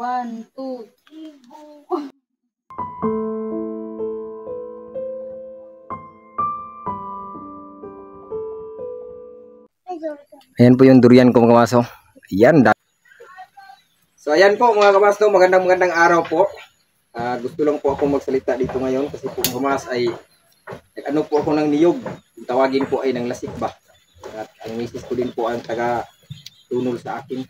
1, 2, 3, go! Ayan po yung durian ko mga kamaso. Ayan. So ayan po mga kamaso, magandang araw po. Gusto lang po ako magsalita dito ngayon kasi po mga kamas ay ano po ako ng niyog. Tawagin po ay ng lasik ba. At ang misis ko din po ang taga tunol sa akin.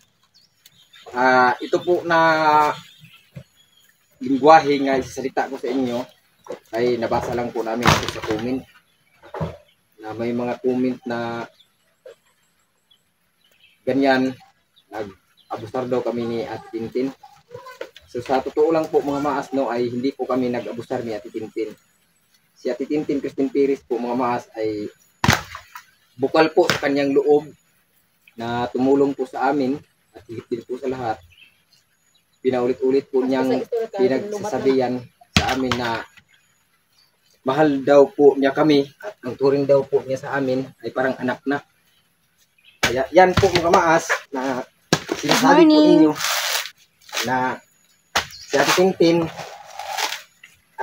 Ito po na lingwahe nga isasalita ko sa inyo ay nabasa lang po namin sa comment. Na may mga comment na ganyan, nag-abusar daw kami ni Ate Tintin. So sa totoo lang po mga maas no, ay hindi po kami nag-abusar ni Ate Tintin. Si Ate Tintin Christine Perez po mga maas ay bukal po sa kanyang loob na tumulong po sa amin at higit din po sa lahat. Pinaulit-ulit po niyang pinagsasabihan sa amin na mahal daw po niya kami at ang turing daw po niya sa amin ay parang anak na. Kaya yan po mga maas na sinasabi po ninyo na si Ate Tintin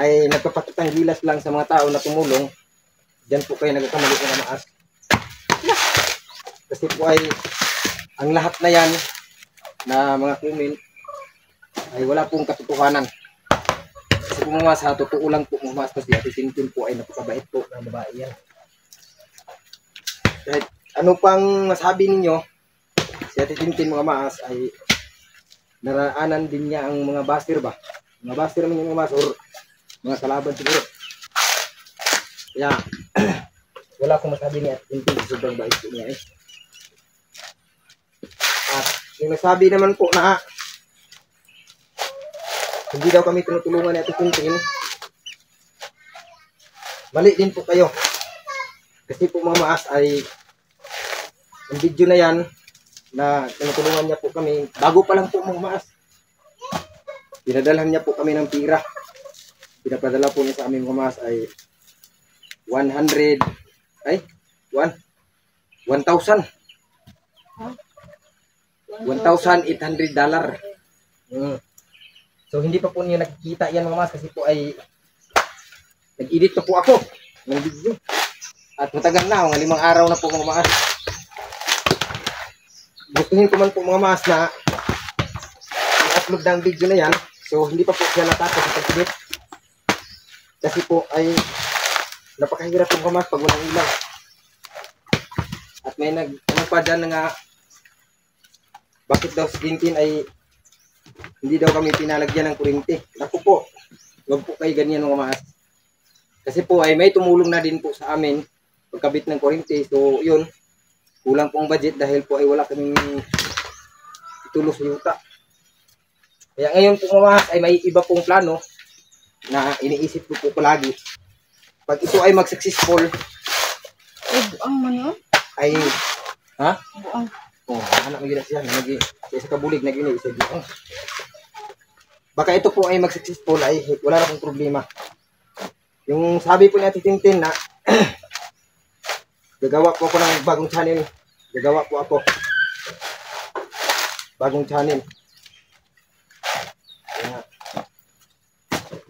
ay nagpapakitang gilas lang sa mga tao na tumulong. Diyan po kayo nagkakamali mga maas. Kasi po ay ang lahat na yan na mga comment ay wala pong katotohanan. Kasi po mga maas, sa totoo lang po mga maas, si Ate Tintin po ay napakabait po na babae yan. Kahit ano pang masabi ninyo, si Ate Tintin mga maas ay naraanan din niya ang mga basir ba? Mga basir naman yung mga maas or mga kalaban siguro. Kaya wala akong masabi ni Ate Tintin, sobrang bait po niya eh. At yung nasabi naman po na hindi daw kami tinutulungan ni Ate Tintin, mali din po kayo. Kasi po mga maas ay ang video na yan na tinutulungan niya po kami, bago pa lang po mga maas. Pinadalhan niya po kami ng pira. Pinapadala po niya sa amin mga maas ay 1,800 $1,800. So hindi pa po niya nakikita yan mga maas kasi po ay nag-edit pa po ako ng video. At matagal na, mga 5 araw na po mga maas. Gustuhin ko man po mga maas na i-upload ng video na yan. So hindi pa po siya natapos sa pag-edit. Kasi po ay napakahirap po mga maas pag walang ilaw. At may ano pa dyan nga bakit daw si Tintin ay hindi daw kami pinalagyan ng kuryente. Naku po, huwag po kayo ganyan mga maas. Kasi po ay may tumulong na din po sa amin pagkabit ng kuryente. So yun, kulang pong budget dahil po ay wala kaming itulos sa yuta. Kaya ngayon po mga maas ay may iba pong plano na iniisip ko po palagi. Pag ito ay mag-successful, Buang mo niyo? Ay, ha? Buang. Oh, anak magila siya, sa kabulig na gini, isa dito. Baka ito po ay mag-successful ay wala na akong problema. Yung sabi po ni Ate Tintin na gagawa po ako ng bagong channel. Gagawa po ako bagong channel. Kaya,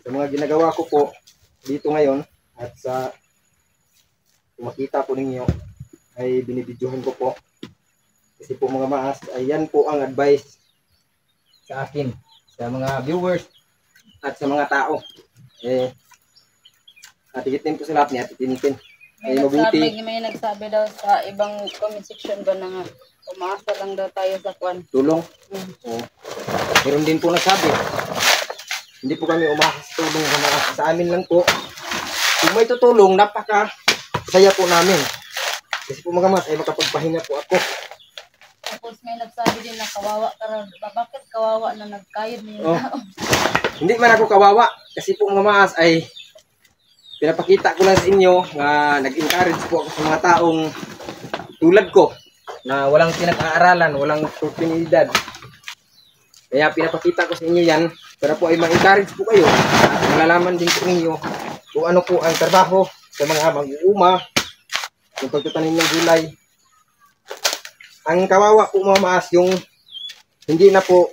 sa mga ginagawa ko po dito ngayon at sa makita po ninyo ay binibidyohan ko po. Kasi po mga maas, ayan po ang advice sa akin, sa mga viewers at sa mga tao. Higit po sa lahat ni Ate Tintin. May nagsabi daw sa ibang comment section ba na nga, umaasa lang daw tayo sa kwan. Tulong? Meron din po nagsabi. Hindi po kami umasa sa tulong sa amin lang po. Kung may tutulong, napaka-saya po namin. Kasi po mga mas ay makapagpahinga po ako. Tapos may nagsabi din na kawawa ka rin. Bakit kawawa na nagkayod niyo tao? Hindi man ako kawawa. Kasi po mga mas ay pinapakita ko lang sa inyo na nag-encourage po ako sa mga taong tulad ko na walang pinag-aaralan, walang oportunidad. Kaya pinapakita ko sa inyo yan para po ay ma-encourage po kayo at malalaman din po ninyo kung ano po ang trabaho sa mga mag-uuma, yung pagtatanim ng gulay. Ang kawawa po mga maas yung hindi na po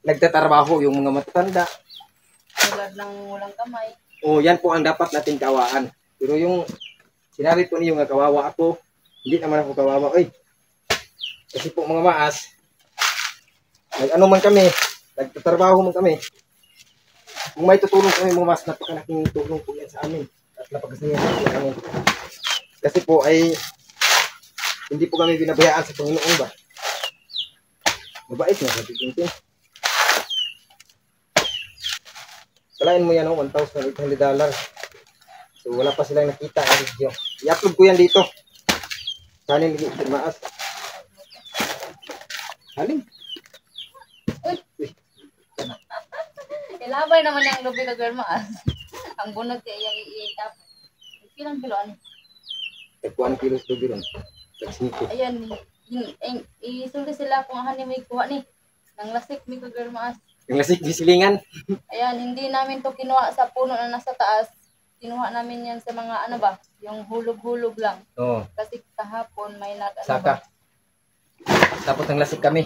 nagtatrabaho, yung mga matatanda. Tulad ng walang kamay. O yan po ang dapat nating kawaan. Pero yung sinabi po niyo nga kawawa ako, hindi naman ako kawawa. Oy, kasi po mga maas, nag-ano man kami, nagtatrabaho man kami. Kung may tutulong kami mga maas, napakalaking tulong po yan sa amin. At napakasaya po kami. Kasi po ay hindi po kami binabayaan sa Panginoon ba? Mabait nga sa titintin. Salain mo yan, $1,800. So wala pa silang nakita ang video. I-upload ko yan dito. Sana hindi maas. Haling. Ilabay naman yung lubi ka girl maas. Ang bunot kaya yung iitap. Ilang kilo ano? Tagpuan kilos dobi ron. Tagsingko. Ayan, isulti sila kung ano may kuha ni. Nang lasik may ka girl maas. Yung lasik di silingan. Ayan, hindi namin to kinuha sa puno na nasa taas. Kinuha namin yan sa mga ano ba, yung hulog-hulog lang. Oo. Kasi kahapon may Saka. Tapos ang lasik kami.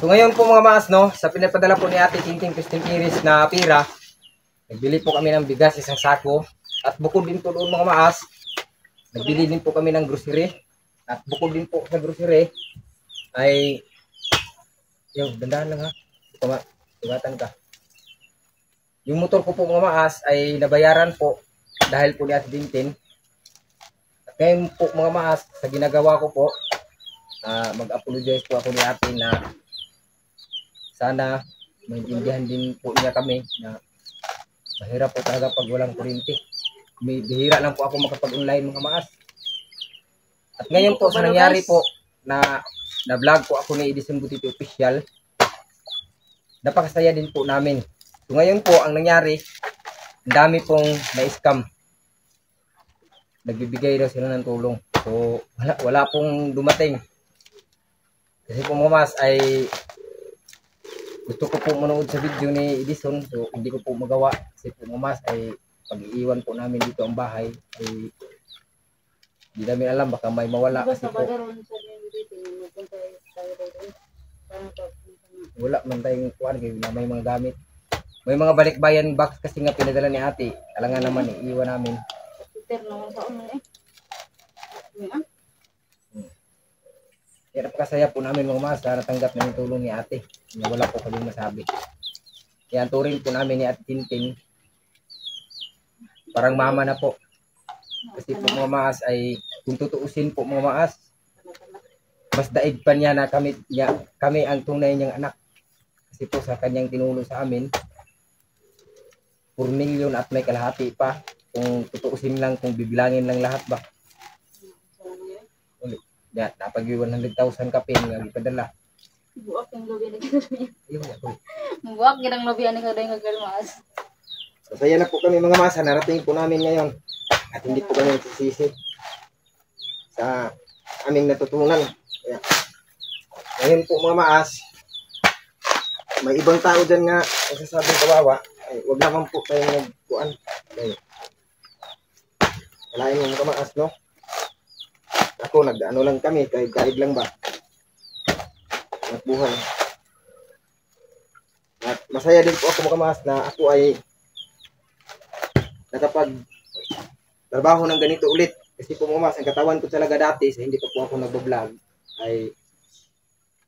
So ngayon po mga maas, no, sa pinapadala po ni Ate Tinting Christine Iris na pira, nagbili po kami ng bigas, isang sako. At bukod din po doon mga maas, nagbili din po kami ng grocery. At bukod din po sa grocery, ay, yung dandahan lang ha, tugatan ka. Yung motor ko po mga maas ay nabayaran po dahil po ni Ate Tintin. At ngayon po mga maas, sa ginagawa ko po, mag-apologize po ako ni Ate na sana maintindihan din po niya kami na mahirap po talaga pag walang kuryente. Bihira lang po ako makapag-online mga maas. At ngayon po sa nangyari po na vlog po ako ni Edison Butiti Official, napakasaya din po namin. So ngayon po ang nangyari, ang dami pong na-scam. Nagbibigay daw sila ng tulong. So wala pong dumating. Kasi po mga mas ay gusto ko po manood sa video ni Edison. So hindi ko po magawa. Kasi po mga mas ay pag-iiwan po namin dito ang bahay ay hindi namin alam baka may mawala kasi po wala man tayong kuwan kayo na may mga gamit. May mga balikbayan box kasi nga pinadala ni Ate. Alangan naman iiwan namin. Kaya napakasaya po namin mga mas na natanggap na yung tulong ni Ate. Wala po kaming masabi. Kaya turing po namin ni Ate Tintin. Parang mama na po. Kasi po mga maas ay kung tutuusin po mga maas, mas daig pa niya na kami ang tunay niyang anak. Kasi po sa kanyang tinulong sa amin, 4 million at may kalahati pa. Kung tutuusin lang, kung bibilangin lang lahat ba. Ulit. Ya, napag 100,000 kapin nga ipadala. Buwak yung lobi ni Girl. Ayun ako. Buwak ginang lobi ani ka dahil Girl maas. Masaya na po kami mga masa, narating po namin ngayon. At hindi po kami nagsisisi sa aming natutunan. Kaya, ngayon po mga maas, may ibang tao dyan nga masasabing kawawa. Ay, wag naman po kayo nagkuhan. Walain mo mga maas, no? Ako, nag-ano lang kami, kaig lang ba? Nagbuhay. At masaya din po ako mga maas na ako ay nakapag trabaho ng ganito ulit. Kasi po mga mas, ang katawan ko talaga dati, sa hindi pa po ako nagbablog, ay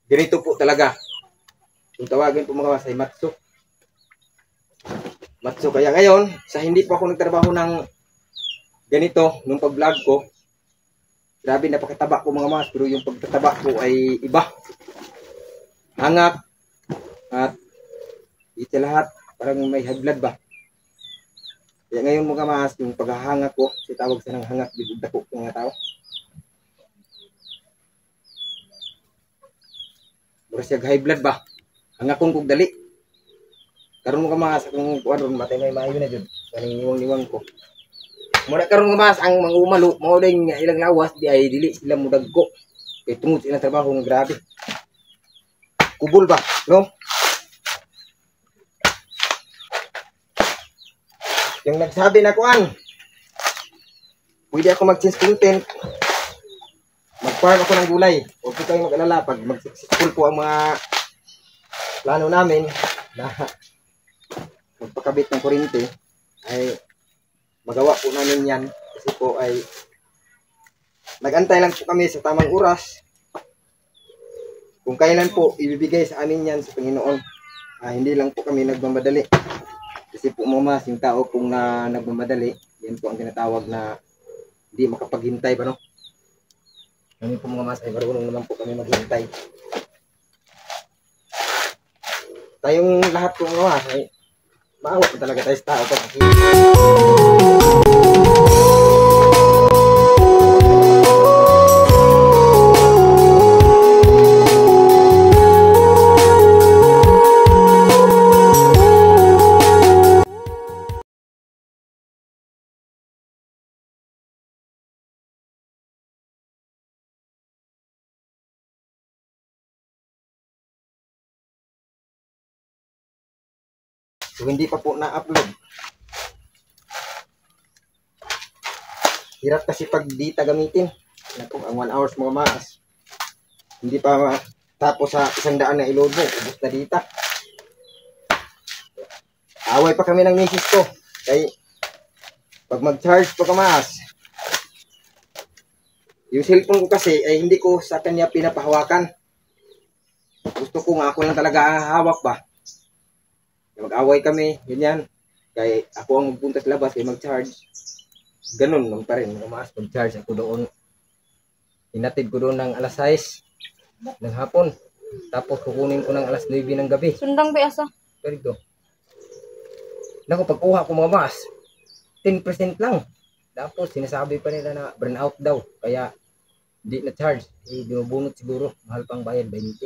ganito po talaga. Kung tawagin po mga mas ay matso. Matso. Kaya ngayon, sa hindi po ako nagtrabaho ng ganito, nung pag-vlog ko, grabe napakataba po mga mas, pero yung pagtataba ko ay iba. Hangak, at ito lahat, parang may high blood ba? Kaya ngayon mga mas, yung paghahangak ko, sitawag sa nang hangak, bibigda ko ng mga tao. Mura siya high blood ba? Hangak kong kugdali. Karoon mga mas, kung kuwan, matay may maayo na dyan. Kaniniwang-niwang ko. Mura karoon mga mas, ang mga umalo, mga uling ilang lawas, di ay dili sila mudagko. Kaya tungod silang trabaho ng grabe. Kubol ba? No? Yung nagsabi na kuan, pwede ako mag-change content, mag-farm ako ng gulay. Huwag po kayong mag-alala pag mag-successful po ang mga plano namin na magpakabit ng kuryente ay magawa po namin yan kasi po ay nagantay lang po kami sa tamang oras kung kailan po ibibigay sa amin yan sa Panginoon. Hindi lang po kami nagmamadali kasi po mamas yung tao kung na nagmamadali, yan po ang tinatawag na hindi makapaghintay pa, no? Kami po mga mas ay marunong naman po kami maghintay. Tayong lahat po mga mas ay maawa po talaga tayo sa tao pag so hindi pa po na-upload. Hirap kasi pag data gamitin. Naku, ang 1 hours mga mas. Hindi pa tapos sa 100 na i-load mo. Ubus na data. Away pa kami ng misis ko. Kaya pag mag-charge pa kamas, yung cellphone ko kasi ay hindi ko sa kanya pinapahawakan. Gusto ko nga ako lang talaga hawak ba. Mag-away kami, ganyan. Kaya ako ang magpunta sa labas, kaya mag-charge. Ganun lang pa rin. Mas mag-charge ako doon. Hinatid ko doon ng alas 6 ng hapon. Tapos kukunin ko ng alas 9 ng gabi. Sundang ba asa? Ganito. Naku, pag-uha ko mga mas, 10% lang. Tapos sinasabi pa nila na burn out daw. Kaya hindi na-charge. Binubunot siguro. Mahal pang bayad, 20.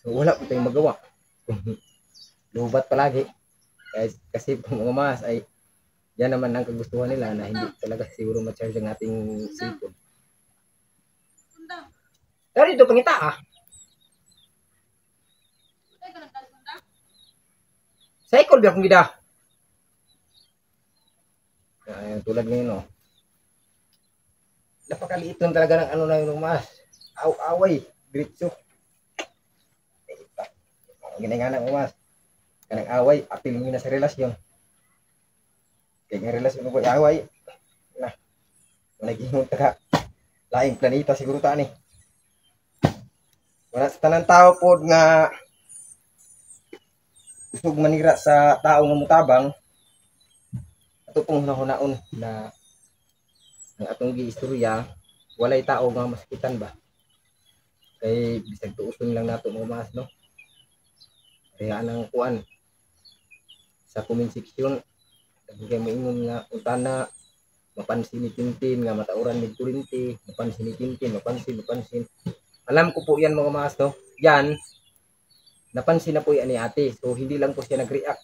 So wala po tayong magawa. Lubat palagi. Kasi mga mas ay yan naman ang kagustuhan nila na hindi talaga siguro ma-charge ang ating cellphone. Pero dito pangita Cycle ba kung gida? Tulad ngayon napakaliit lang talaga ng ano na yung mas. Away. Diretso. Ginagana ng mas. Kanang away, apil mo na sa relasyon. Kaya nga relasyon ko away. Na. Naging ka laing planeta siguro ta ni. Wala sa tanang tao pod nga gusto manira sa tao nga mutabang. Ato pong hunaon na ang atong giistorya walay tao nga masakitan ba. Kay bisag tuuson lang nato mga mas no. Kaya nang kuan sa comment section kay maingon nga utana mapansin ni Tintin nga matauran ni kuryente, mapansin ni Tintin, mapansin. Alam ko po yan mga mas no. Yan napansin na po yan ni ate. So hindi lang po siya nag-react.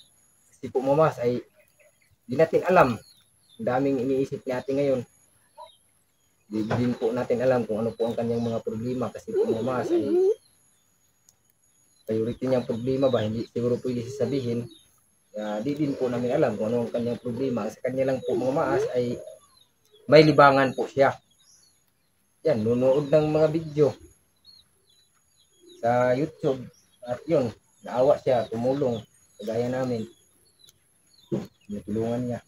Kasi po mga mas ay di natin alam. Ang daming iniisip ni ate ngayon. Di din po natin alam kung ano po ang kanyang mga problema kasi po mga mas ay priority niyang problema ba, hindi siguro pwede sasabihin. Di din po namin alam kung ano ang kanyang problema. Sa kanya lang po mga maas ay may libangan po siya. Yan, nunood ng mga video sa YouTube. At yun, naawa siya, tumulong. Kagaya namin. Natulungan niya.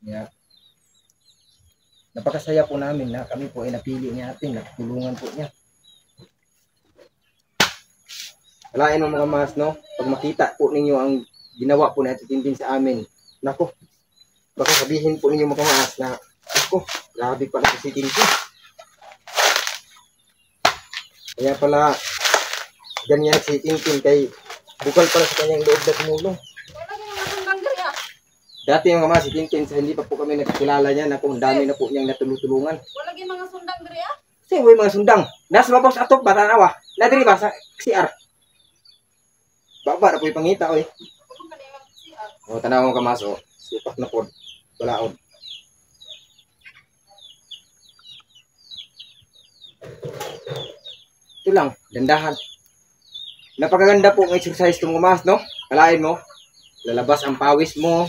Kaya, napakasaya po namin na kami po ay napili niya ating natulungan po niya. Alain mo mga mas, no? Pag makita po ninyo ang ginawa po na Tintin sa amin, nako, baka sabihin po ninyo mga mas na, nako, grabe pala si Tintin. Kaya pala, ganyan si Tintin kay bukal pala sa kanyang loob na tumulong. Dati yung mga si Tintin, sa hindi pa po kami nakikilala niya, nako, ang dami na po niyang natulutulungan. Wala gyud mga sundang diri Kasi may mga sundang. Nasa mabaw sa atok, batanawa. Nadiri ba sa CR? Baba na po yung pangita, oy. O, tanaw mo kamaso. Supak na po. Balaod. Ito lang, dandahan. Napakaganda po ang exercise kung mas, no? Kalain mo. Lalabas ang pawis mo.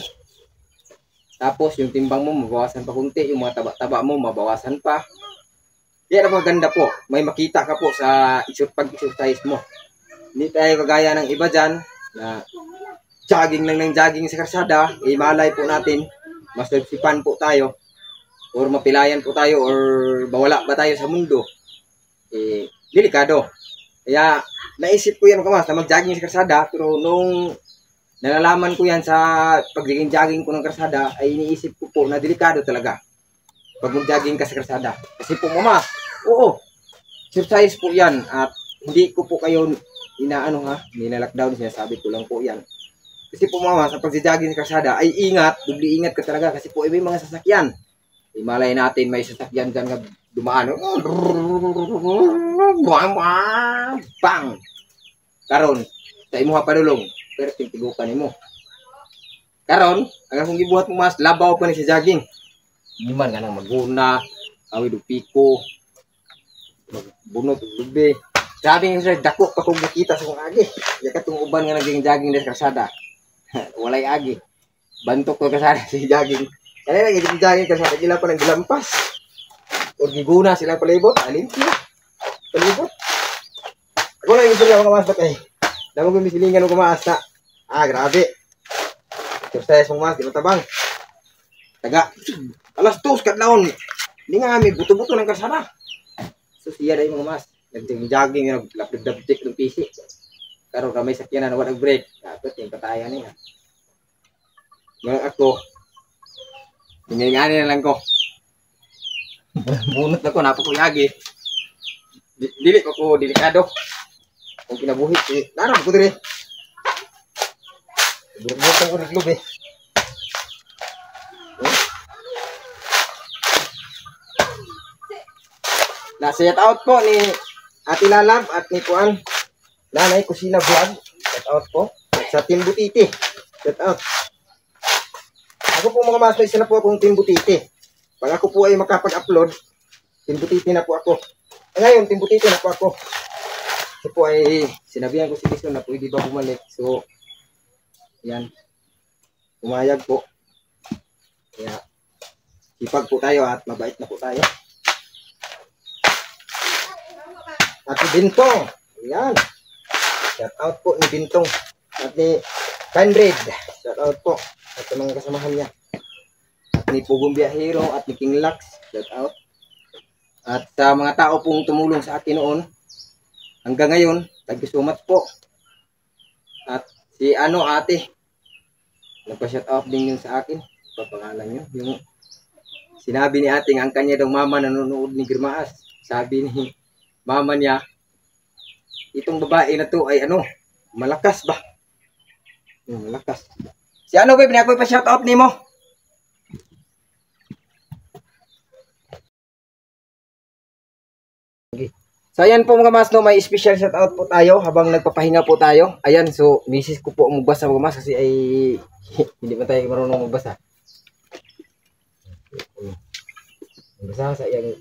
Tapos, yung timbang mo, mabawasan pa kunti. Yung mga taba-taba mo, mabawasan pa. Kaya napakaganda po. May makita ka po sa pag-exercise mo. Hindi tayo kagaya ng iba dyan na jogging lang ng jogging sa karsada. Malay po natin, mas nagsipan po tayo or mapilayan po tayo or bawala ba tayo sa mundo. Delikado. Kaya naisip ko yan mga kamas na mag-jogging sa karsada, pero nung nalalaman ko yan sa pag-jogging ko ng karsada, ay iniisip ko po na delikado talaga pag mag-jogging ka sa karsada. Kasi po mama, oo, exercise po yan at hindi ko po kayo ninalockdown, sinasabi ko lang po yan. Kasi po mama, sa pag-jogging sa karsada ay ingat, dubli ingat ka talaga kasi po may mga sasakyan. Malay natin may sasakyan dyan nga dumaan. Bang! Karon, sa imuha padulong, pero tigukan mo. Karon, ang akong gibuhat mo mas, labaw pa ni sa jogging. Iman nga nang maguna, awid piko, magbunot, lubi. Sabi nga sir, dako pa kong nakita sa kong agi. Kaya katong uban nga naging jogging na sa karsada. Walay agi. Bantok ko kasada sa jogging. Kaya lagi di jogging karsada, gila pa ng gilampas. O giguna sila palibot, alimpyo. Palibot. Ako lang yung sila mga mas bakay. Damo ko misilingan ng kumaas na. Grabe. Exercise mong mas, di matabang. Taga, alas 2 kadlaon. Hindi nga may buto-buto ng karsada. So siya na yung mga mas. Nag-jogging, nag-lapid-lapid ng PC. Pero may sakyan na walang break. Dapat yung patayan niya. Ngayon ako, hingalinganin na lang ko. Bunot na ko, napakuyagi. Dili ko delikado. Kung kinabuhit, narang ko dire. Burbutan ko naglob eh. Na-set out po ni Ate Lalab at ni Kuan. Nanay Kusina Vlog. Set out po. Sa Team Butiti. Set out. Ako po mga mas, isa na po akong Team Butiti. Pag ako po ay makapag-upload, Team Butiti na po ako. Ngayon, Team Butiti na po ako. Kasi po ay sinabihan ko si Lison na pwede ba bumalik. So, yan. Umayag po. Kaya, sipag po tayo at mabait na po tayo. At si Bintong. Ayan. Shout out po ni Bintong. At ni Kindred. Shout out po. At sa mga kasamahan niya. At ni Pugong Biyahero at ni King Lux. Shout out. At sa mga tao pong tumulong sa akin noon. Hanggang ngayon. Tag-sumat po. At si ate. Nagpa-shout out din yun sa akin. Papangalan nyo. Yung sinabi ni ate ang kanya daw mama nanonood ni Girmaas. Sabi ni mama niya, itong babae na to ay malakas ba? Malakas. Si babe, ako pa shout out nimo. Okay. So ayan po mga mas, may special shout out po tayo habang nagpapahinga po tayo. Ayan, so misis ko po magbasa mga mas kasi ay hindi pa tayo marunong magbasa. Magbasa sa yang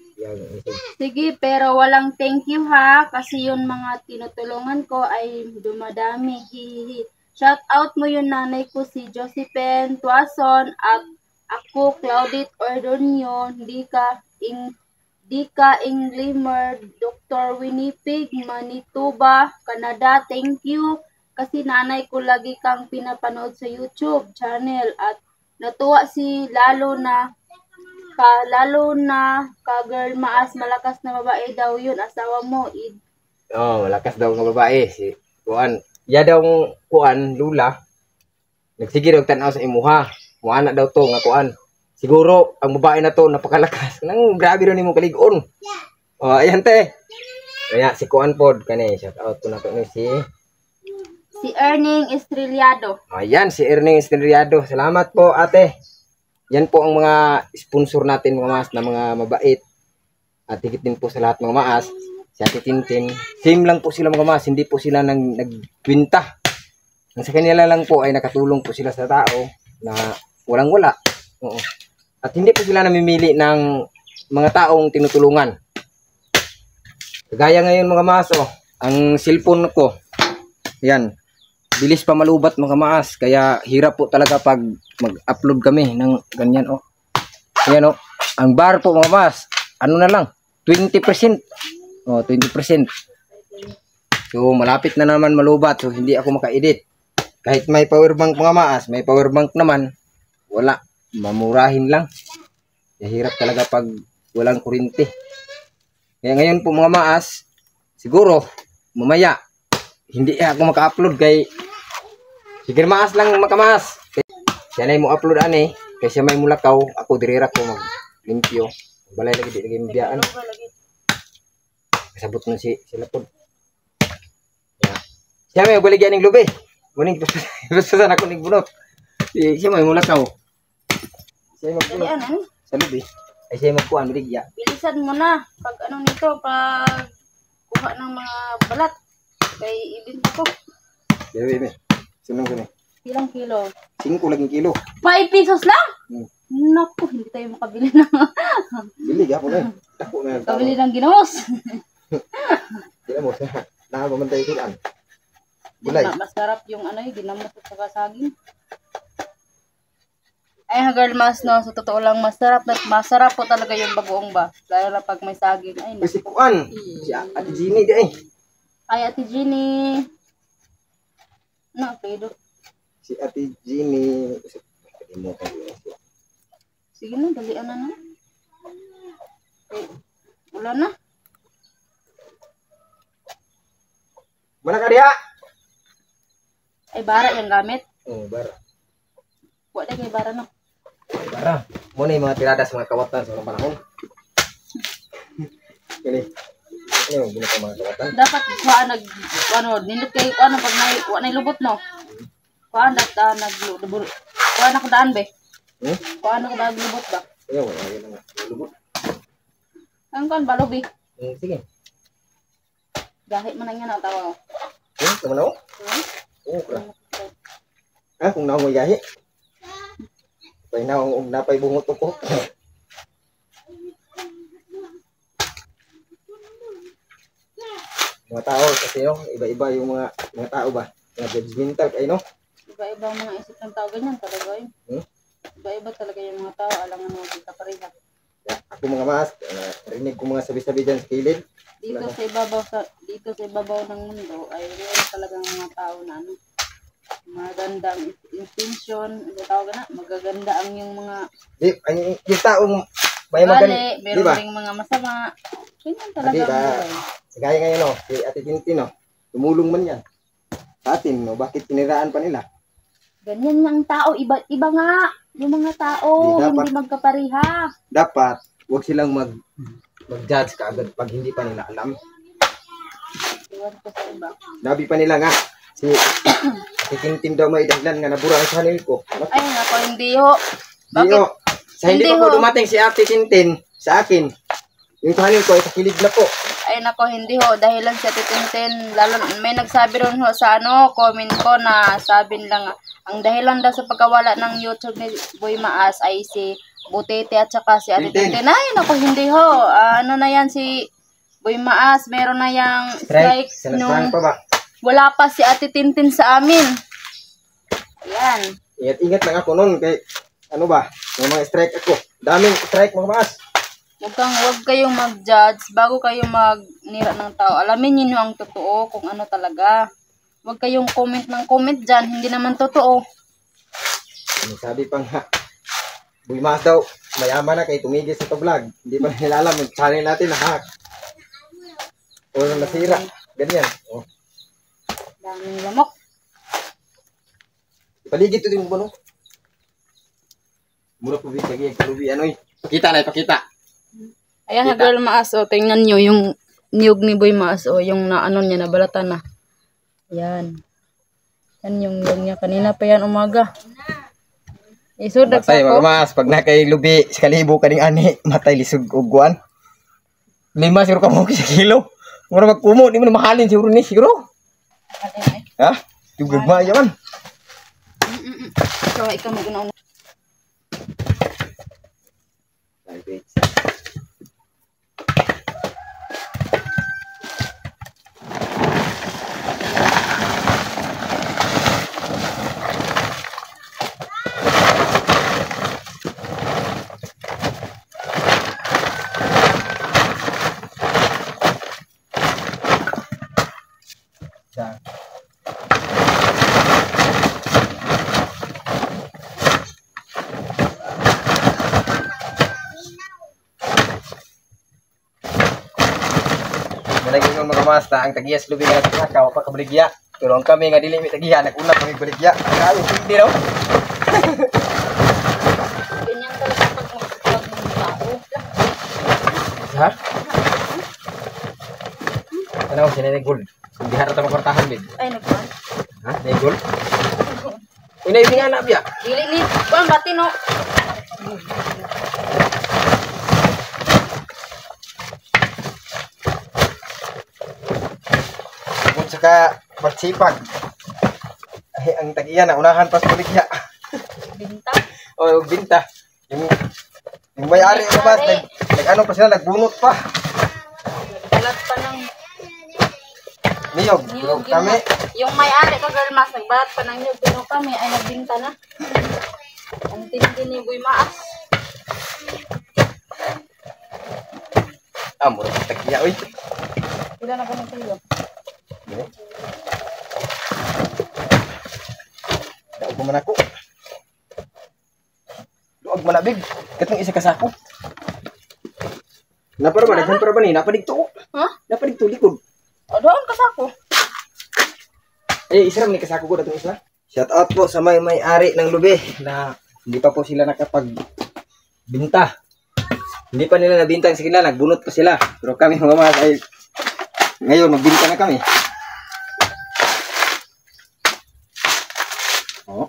sige, pero walang thank you ha, kasi yung mga tinutulungan ko ay dumadami. Hihihi. Shout out mo yung nanay ko si Josephine Tuason at ako Claudette Ordonio, Dika Inglimer, Dr. Winnipeg, Manitoba, Canada. Thank you kasi nanay ko lagi kang pinapanood sa YouTube channel at natuwa si lalo na girl maas, malakas na babae daw yun, asawa mo. Malakas daw ng babae. Si Kuan. Ya daw Kuan, Lula. Nagsigir og tanaw sa imuha. Muana daw to nga Kuan. Siguro ang babae na to napakalakas. Nang grabe daw nimo kalig-on. Ayan te. Kaya si Kuan pod kani, shout out ko na to si Erning Estrellado. Ayan si Erning Estrellado. Salamat po ate. Yan po ang mga sponsor natin mga mas na mga mabait. At higit din po sa lahat mga maas. Si Ate Tintin. Same lang po sila mga mas. Hindi po sila nagkwinta. Sa kanila lang po ay nakatulong po sila sa tao na walang wala. Oo. At hindi po sila namimili ng mga taong tinutulungan. Kagaya ngayon mga mas. Ang cellphone ko. Yan. Bilis pa malubat mga maas. Kaya hirap po talaga pag mag-upload kami ng ganyan Ayan Ang bar po mga maas. Na lang? 20%. 20%. So malapit na naman malubat, so hindi ako maka-edit. Kahit may power bank mga maas, may power bank naman, wala, mamurahin lang. Hirap talaga pag walang kuryente. Kaya ngayon po mga maas, siguro mamaya hindi ako maka-upload kay sige maas lang makamaas. Siya na mo upload ani, kay siya may mulakaw, ako dirira ko maglimpyo. Balay lagi di lagi mabiyaan. Kasabot na sila po. Siya may baligyan ng lubi. Muning basta sana ako nagbunot. Siya may mulakaw. Siya magbunot sa lubi. Ay siya magkuhan baligya. Bilisan mo na pag ano nito, pag kuha ng mga balat. Kay ibinti ko. Bebe. Sunong ko ni. Ilang kilo? 5 laging kilo. 5 pesos lang? Naku, hindi tayo makabili ng Bili ako na. Ako na. kabili ng ginamos. Dila mo sa nakabamantay ko an. Gulay. Masarap yung ano, yung ginamos at saka saging. Ay, girl, mas no, sa totoo lang masarap po talaga yung bagoong ba. Lalo na pag may saging. Ay, Kasi kuan. Si Ate Jenny di ay. Ay, Ate Jenny. No, pedo. Si Ate Jenny. Kalimutan ko na siya. Sige na, dalian na na. Wala na. Mana ka diha? Ay, bara yung gamit. Oh, bara. Wala kay bara no. Bara. Mo na yung mga tiradas mga kawatan sa mga panahon. Kini. Ano yung mga kawatan? Dapat nindot kay ano pag may lubot no. Kuan kuan ako daan be. Kuan ako daan lubot ba? Ayaw, wala na. Lubot. Ang kuan ba lobi? Sige. Gahit man nga na tawa. Kamu na? Oo, ah, kung naong may gahi. Pay naong napay bungot ko. Mga tao kasi no, iba-iba yung mga tao ba? Mga judgmental kay no? Iba-iba ang mga isip ng tao ganyan talaga yun. Iba-iba talaga yung mga tao, alangan mo kita pareha. Ako mga maas, rinig ko mga sabi-sabi dyan sa kilid. Dito sa ibabaw ng mundo ay meron talagang mga tao na ano, maganda ang intention, ano tawag na, magaganda ang yung mga yung taong may maganda, meron diba? ring mga masama. Ganyan talaga Diba? ang buhay. Gaya ngayon no, si Ate Tintin no, tumulong man yan. Sa atin no, bakit tiniraan pa nila? Ganyan nga ang tao, iba nga yung mga tao, hindi magkapareha. Dapat, huwag silang mag-judge kaagad pag hindi pa nila alam. Iwan ko sa iba. Nabi pa nila nga, si Tintin daw may daglan nga nabura ang channel ko. Ay, ako hindi ho. Bakit? Sa hindi pa po dumating si Ate Tintin sa akin, yung channel ko ay sa kilid na po. Ay nako, hindi ho, dahil lang sa titintin, lalo may nagsabi ron ho sa comment ko na sabi lang, ang dahilan daw sa pagkawala ng YouTube ni Boy Maas ay si Butete at saka si Ate Tintin. Ay nako, hindi ho, ano na yan si Boy Maas, meron na yang strike nung wala pa si Ate Tintin sa amin. Ayan. Ingat lang ako nun, kay ano ba, may mga strike ako. Daming strike mga Maas. Huwag kayong mag-judge bago kayo magnira ng tao. Alamin niyo ang totoo kung ano talaga. Huwag kayong comment ng comment dyan. Hindi naman totoo. Sabi pa nga, Boy Maas daw, mayaman na kay tumigil sa vlog. Hindi pa nila alam, yung channel natin na-hack. O nasira. Ganyan. Oh. Daming lamok. Paligid ito din mo no? Mura po bigay kalubi. Ano eh? Pakita na, pakita. Ayan na girl Maas, o tingnan nyo yung niyog ni Boy Maas, o yung naano niya, nabalatan na. Ayan. Yan yung niyog niya, kanina pa yan umaga. Isod, matay mga Maas, pag nakailubi, sa kalibo ka ning ani, matay lisod uguan. 5 siguro ka mo sa kilo. Mura magkumo, di mo na mahalin siguro ni, siguro. Ha? Yung gagmaya man. So, ikaw mag-una-una. mga mas na ang tagiyas lubi nga nagtakaw pa kabaligya. Pero ang kami nga dili mi tagiya naguna kami baligya. Kaya hindi raw. Ganyan talaga pag magtao. Ha? Ano sila ni gold? Hindi harata magkortahan bid. Ay, nagkuhan. Ha? Ni gold? Una yung nga na biya. Dili ni, kuhan bati no. Kung saka pagsipag. Ay, ang tagiya na unahan pas baligya. Binta. O binta. Yung may-ari ko mas nag-ano pa sila nagbunot pa. Nagbalat pa ng Niyog, niyog. kami. Yung may-ari ko, girl mas, nagbalat pa ng niyog. Pero kami ay nagbinta na. Ang tindi ni Boy Maas. Mura sa tagiya oy. Wala na kami kayo. Daog man ako. Duog man abig. Katong isa ka sako. Napara ba? Nagsan para ba ni? Napadigto. Ha? Napadigto likod. O, doon ka sa ako. Eh, isa ni kasako ko datong isa. Shout out po sa may-ari ng lubi na hindi pa po sila nakapag-binta. Hindi pa nila nabinta ang sila, nagbunot pa sila. Pero kami mga mas ay ngayon magbinta na kami. Oh.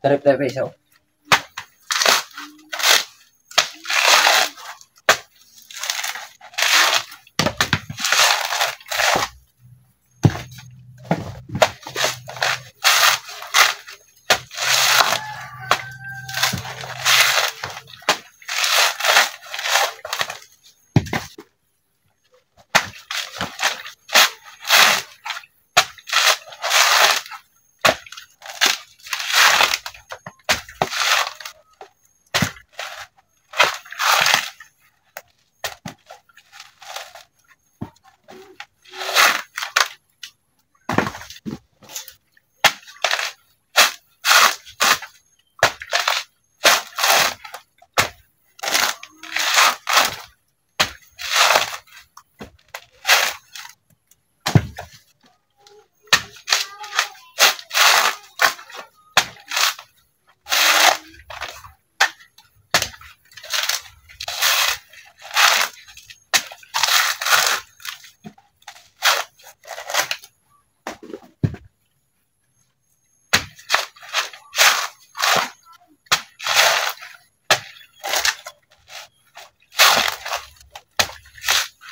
Tarip tayo pa isa.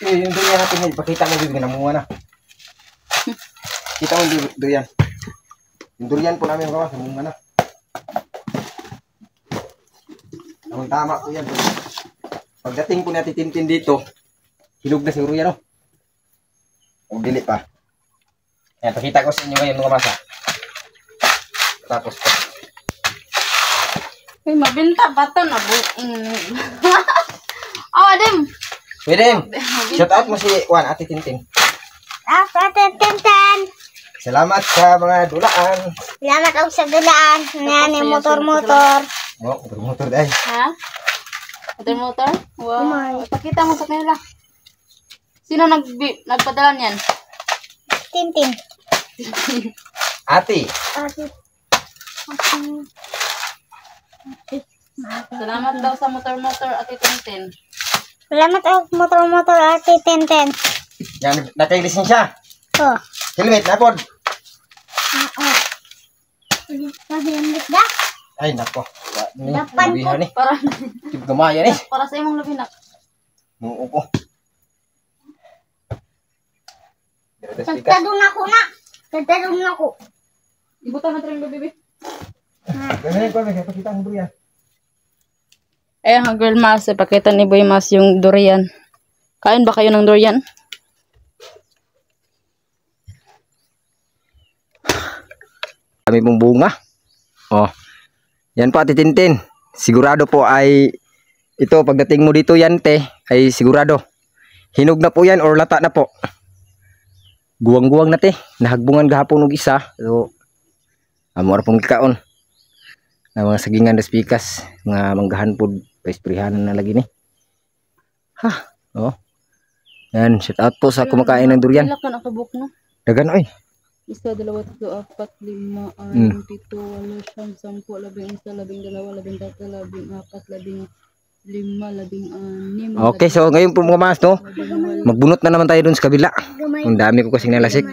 Yung durian natin, ipakita mo bibig na munga na. Kita mo yung durian. Yung durian po namin mga munga na. Ang tama po yan. Pagdating po natin tintin dito, hilog na siguro yan, no? O dili pa. Ayan, pakita ko sa inyo ngayon mga masa. Tapos po. Ay, mabinta pa ito. Oh, Adim. Pwede. Shout out mo si Juan, Ate Tintin. Ate Tintin. Salamat sa mga dulaan. Salamat ako sa dulaan. Yan yung motor-motor. Oh, motor dahil. Ha? Motor-motor? Wow. Umay. Pakita mo sa kanila. Sino nagpadala niyan? Tintin. Ate. Ate. Salamat daw sa motor-motor at Tintin. Salamat ako motor-motor Ate Tintin. Yan, nakailisensya. Oh. Helmet na pod. Oo. Mahimik na. Ay, nako. Dapan ko. Ni. Para, Gamaya ni. para sa imong labinak. Noo ko. Tagtadun ako na. Tagtadun ako. Ibutan na rin baby. Ganyan ko, may pakita ang durian. Eh, ang girl mas, pakita ni Boy Mas yung durian. Kain ba kayo ng durian? Kami pong bunga. Oh. Yan po, Ate Tintin. Sigurado po ay ito pagdating mo dito yan, te, ay sigurado. Hinog na po yan or lata na po. Guwang-guwang na, te. Nahagbungan gahapon og isa. So amo ra pong kaon. na mga sagingan des pikas, mga manggahan pod paisprihan na lagi ni. Ha, oh. Yan, shout out po sa kumakain ng durian. Wala ka nakabuk no? Dagan oy. 1, 2, 3, 4, 5, 6, 7, 8, 9, 10, 11, 12, 13, 14, 15, 16. Okay, so ngayon po mga mas no, magbunot na naman tayo dun sa kabila. Ang dami ko kasing nalasik.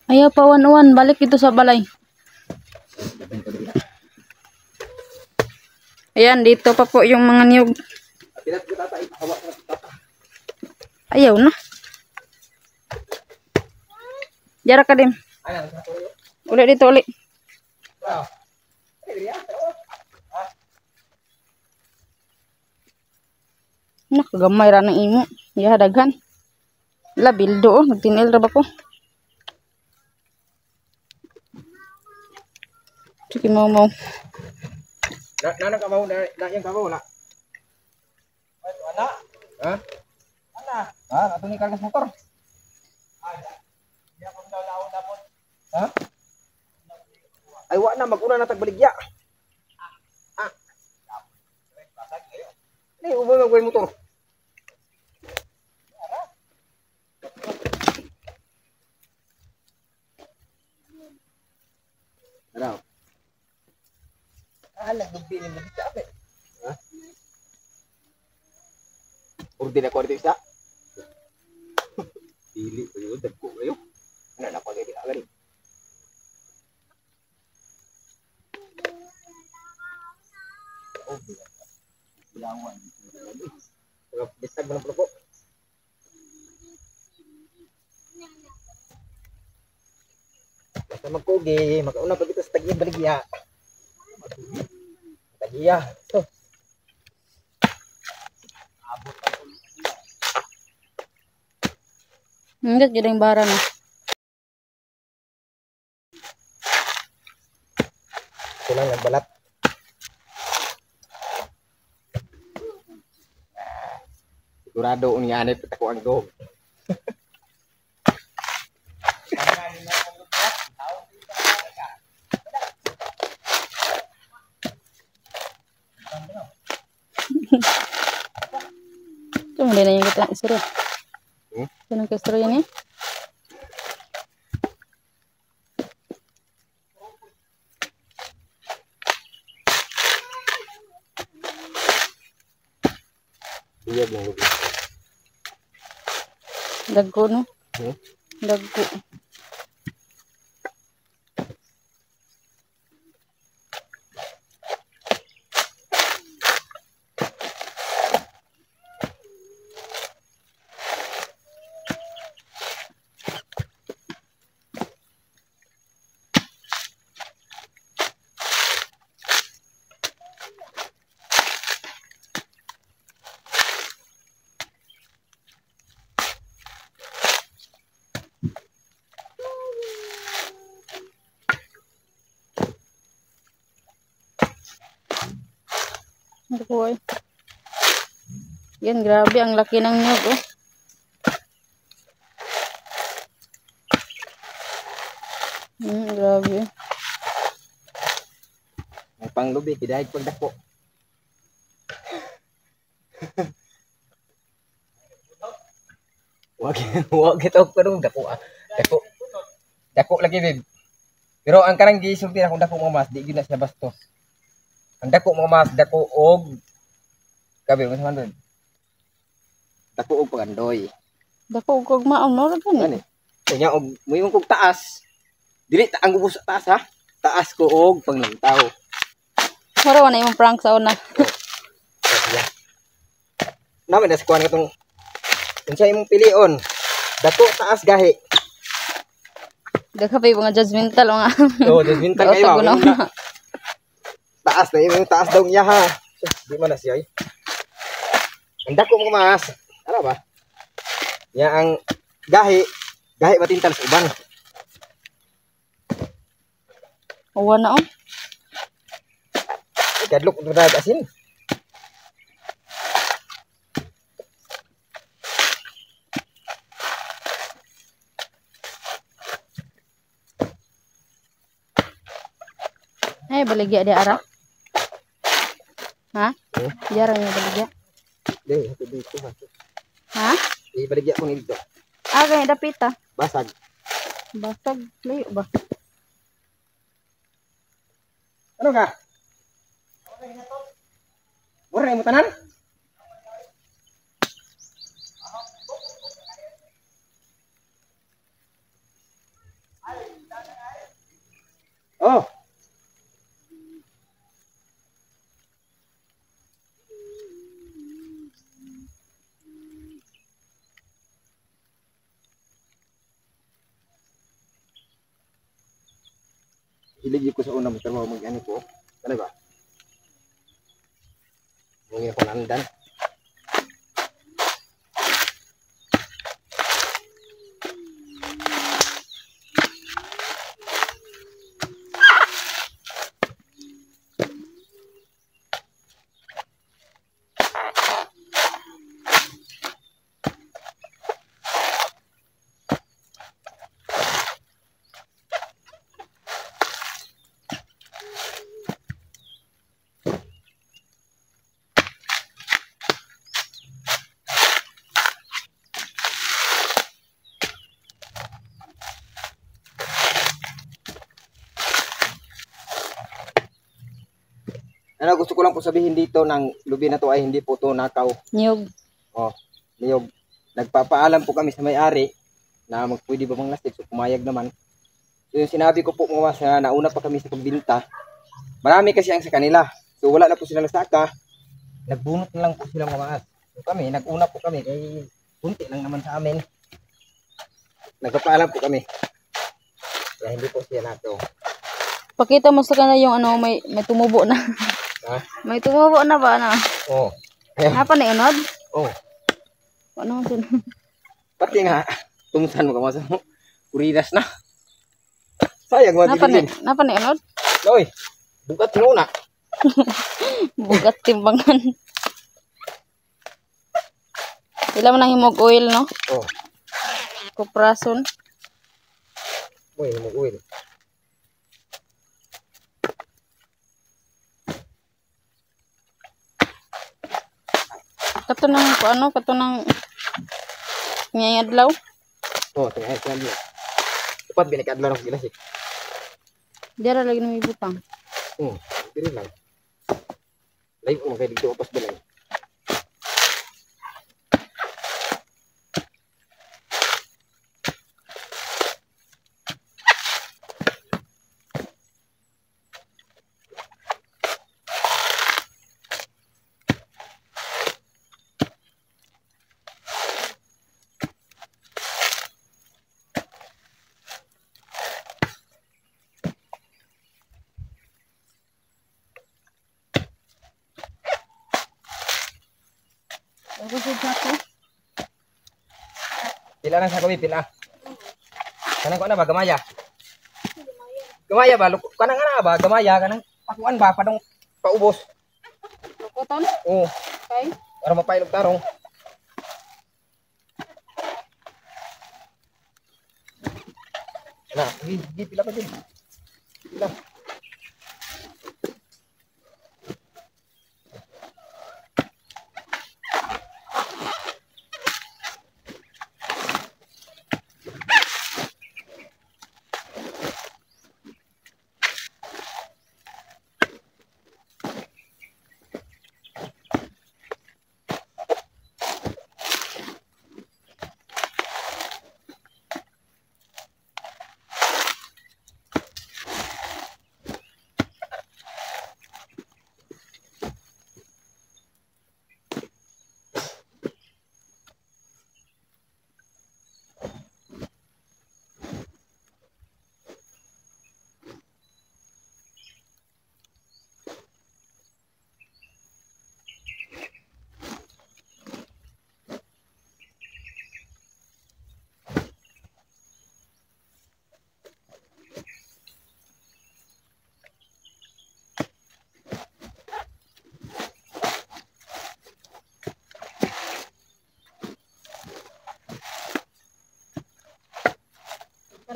Ayaw pa 1-1, balik ito sa balay. Ayan, dito pa po yung mga niyog. Ayaw na. Jara ka din. Ulit dito, ulit. Nakagamay ra ng imo. Ya, daghan. Labildo, oh. Nagtinil ra ba ko? Sige mo. Na ka mau na yang ka mau na. Ana? Ha? Ana? Ha, ato ni kargas motor. Ha? Ay wa na mag-una na tagbaligya. Ah. Ni ubo mag motor. Ano? Alam dugdi ni mo sa ape. Ha? Ordin ako dito sa. Dili ko yun, dagko kayo. Ano na pag hindi agad. Oh, bilawan. Pero bisag mo na po. Basta magkugi, makauna pa dito sa tagiyang baligya. Tagiyah. So. Enggak jadi yang bara na. Kulang nagbalat. Sigurado niya anip ako ang dog. Cuma dia nanya kita seru. Hmm? Senang ke seru ini? Iya bang lubi. Dago no? Hmm? Dago. Boy. Yan, grabe ang laki ng nyug, oh. Grabe. Ang panglubi kidahig pagdako. Wag kita pero dako ah. Dako lagi bib. Pero ang karang gisulti akong dako mga mas di gyud na siya bastos. Ang dako mga mas dako og kabe mo sa dako og pagandoy. Dako ug maon mo ra Ano? gani. Kanya og moyong kog taas. Dili ta ang gubos sa taas ha. Taas ko og panglantaw. Mara na imong prank sa una. Naman na sa kuhan itong unsa imong pilion. Dako taas gahi. Dagha pa yung mga judgmental o nga. Oo, judgmental kayo. Taas na yung taas daw niya ha. Di man na siya eh. Ang dako mo mas. Ano ba? Yan ang gahi. Gahi matintal sa uban. Uwan na oh. kadlok ug dag asin. Ay, baligya di ara. Ha? Oh, Jarang yung baligya. deh, ito dito ha. Ha? Ibaligya ko nito. Ah, ganyan dapit ah. Basag. Basag. Layo ba? Ano ka? Mura na mo tanan? Oh. Hilig ko sa una mo trabaho mag-ano ko. Talaga. Mungkin ako nandan. Ano gusto ko lang po sabihin dito ng lubi na to ay hindi po to nakaw. Niyog. Oh, niyog. Nagpapaalam po kami sa may-ari na pwede ba bang lastik, so pumayag naman. So yung sinabi ko po mga mas na nauna pa kami sa pagbinta, marami kasi ang sa kanila. So wala na po silang saka, nagbunot na lang po sila mga mas. So kami, nag-una po kami, kay kunti lang naman sa amin. Nagpapaalam po kami. Kaya hindi po siya nato. Pakita mo sa kanila yung ano, may tumubo na. Ha? May tumubo na ba ano? Oh. Ayun. Napa na unod? Oh. Ano man Pati nga, tumusan mo ka masa mo. Kuridas na. Sayang mga dibilin. Napa na unod? Loy, bukat tinuna. Bugat timbangan. Ila man ang himog oil no? Oh, Kuprason. boy, mag-uwin. Kato ng ano, kato ng ngayadlaw. Oh, tingnan ko lang. Dapat binikadlaw ng gilas eh. Dira lagi nang ibutang. Diri lang. Live mo kay dito pas balay. Ako sa ko. Pila lang sa kami, pila. Kanang ko na ba gamaya? Gamaya ba? Kanang ana ba? Gamaya kanang pakuan ba padong paubos. Lukoton? Oh, Okay. para mapailog tarong. Na, gi pila pa din. Pila.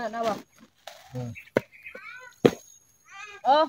nawa. Hmm. Oh.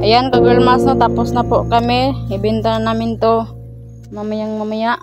Ayan, ka-girl mas, no, tapos na po kami. Ibenta na namin to mamayang mamaya.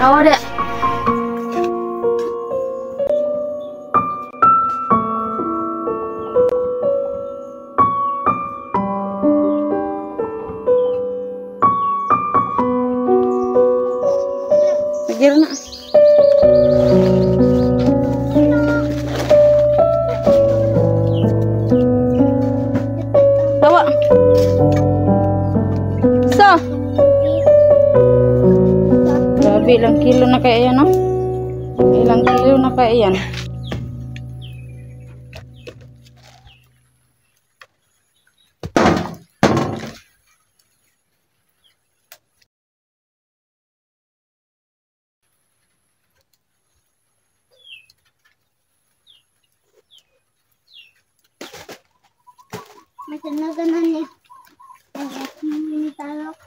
Ahora. Sige na. Tawa. So. Grabe, ilang kilo na kaya yan, no? Ilang kilo na kaya yan? Macam na ganan niya. Ay, talok.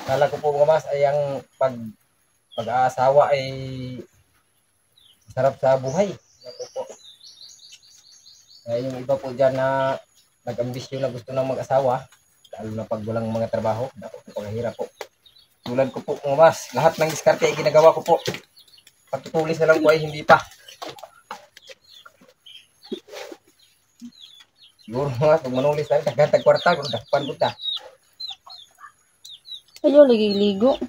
Kala ko po mga mas ay ang pag-aasawa ay sarap sa buhay. Ano po. Yung iba po dyan na nag-ambisyon na gusto ng mag-asawa, lalo na pag walang mga trabaho, napakahirap po. Tulad ko po mga mas, lahat ng diskarte ay ginagawa ko po. Pagtutulis na lang po ay hindi pa. Siguro mga pag manulis na rin, kwarta, kung dakpan po ta. Ayaw, lagi ligo.